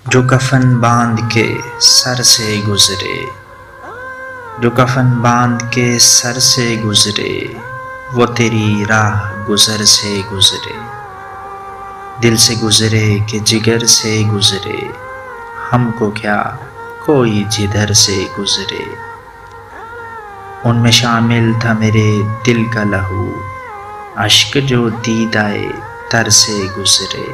جو کفن باندھ کے سر سے گزرے، جو کفن باندھ کے سر سے گزرے، وہ تیری راہ گزر سے گزرے، دل سے گزرے کہ جگر سے گزرے، ہم کو کیا کوئی جدھر سے گزرے۔ ان میں شامل تھا میرے دل کا لہو، اشک جو دیدۂ تر سے گزرے،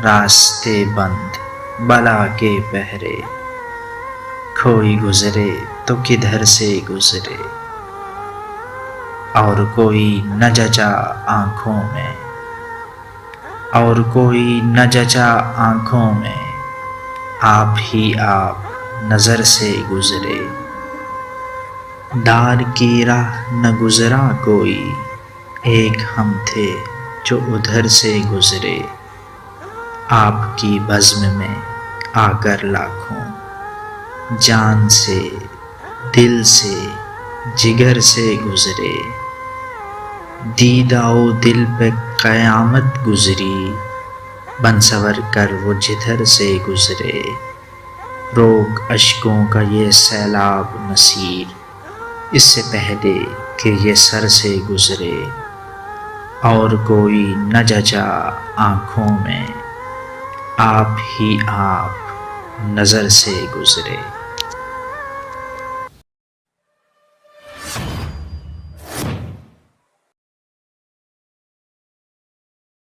راستے بند بلا کے پہرے، کوئی گزرے تو کدھر سے گزرے۔ اور کوئی نہ جچا آنکھوں میں، اور کوئی نہ جچا آنکھوں میں، آپ ہی آپ نظر سے گزرے۔ دار کی راہ نہ گزرا کوئی، ایک ہم تھے جو ادھر سے گزرے، آپ کی بزم میں آ کر لاکھوں، جان سے دل سے جگر سے گزرے۔ دیدہ و دل پہ قیامت گزری، بن سنور کر وہ جدھر سے گزرے۔ روک اشکوں کا یہ سیلاب نصیر، اس سے پہلے کہ یہ سر سے گزرے۔ اور کوئی نہ جچا آنکھوں میں، آپ ہی آپ نظر سے گزرے۔